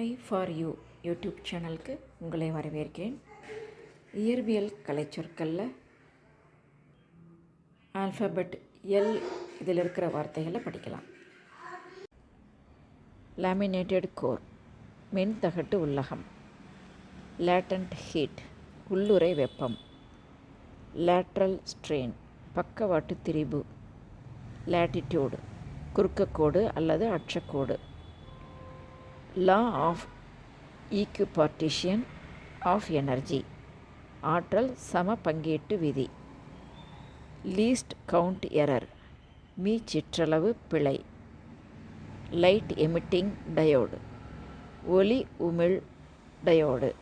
I for you YouTube சேனலுக்கு உங்களை வரவேற்கிறேன். இயற்பியல் கலைச்சொற்களில் ஆல்ஃபபெட் எல் இதில் இருக்கிற வார்த்தைகளை படிக்கலாம். லேமினேட்டட் கோர் மென்தகட்டு உள்ளகம், லேட்டன்ட் ஹீட் உள்ளுறை வெப்பம், லேட்ரல் ஸ்ட்ரெயின் பக்கவாட்டு திரிபு, லேட்டிடியூடு குறுக்கக்கோடு அல்லது அட்சக்கோடு, லா ஆஃப் ஈக்குபார்ட்டிஷன் ஆஃப் எனர்ஜி ஆற்றல் சம பங்கீட்டு விதி, லீஸ்ட் கவுண்ட் எரர் மீச்சிற்றளவு பிழை, லைட் எமிட்டிங் டயோடு ஒளி உமிழ் டயோடு,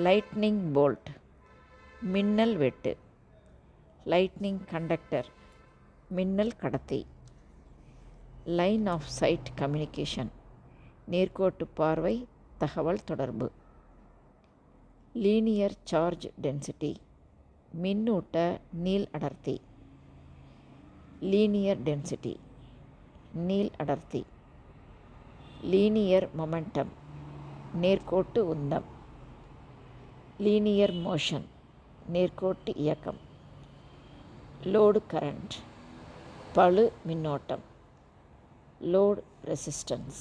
லைட்னிங் போல்ட் மின்னல் வெட்டு, லைட்னிங் கண்டக்டர் மின்னல் கடத்தி, லைன் ஆஃப் சைட் கம்யூனிகேஷன் நேர்கோட்டு பார்வை தகவல் தொடர்பு, லீனியர் சார்ஜ் டென்சிட்டி மின்னூட்ட நீள் அடர்த்தி, லீனியர் டென்சிட்டி நீள் அடர்த்தி, லீனியர் மொமெண்டம் நேர்கோட்டு உந்தம், லீனியர் மோஷன் நேர்கோட்டு இயக்கம், லோடு கரண்ட் பளு மின்னோட்டம், லோடு ரெசிஸ்டன்ஸ்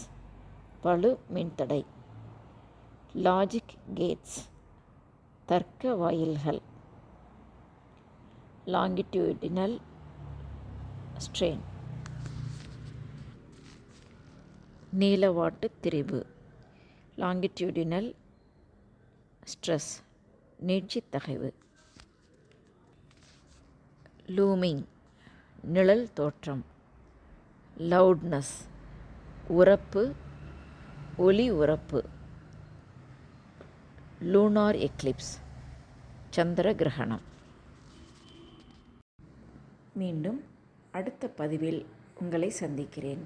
பளு மின்தடை, லாஜிக் கேட்ஸ் தர்க்க வாயில்கள், லாங்கிடியூடினல் ஸ்ட்ரெயின் நீளவாட்டு திரிபு, லாங்கிடியூடினல் ஸ்ட்ரெஸ் நீட்சித் தகைவு, லூமிங் நிழல் தோற்றம், லவுட்னஸ் உரப்பு ஒலி உரப்பு, லூனார் எக்லிப்ஸ் சந்திர கிரகணம். மீண்டும் அடுத்த பதிவில் உங்களை சந்திக்கிறேன்.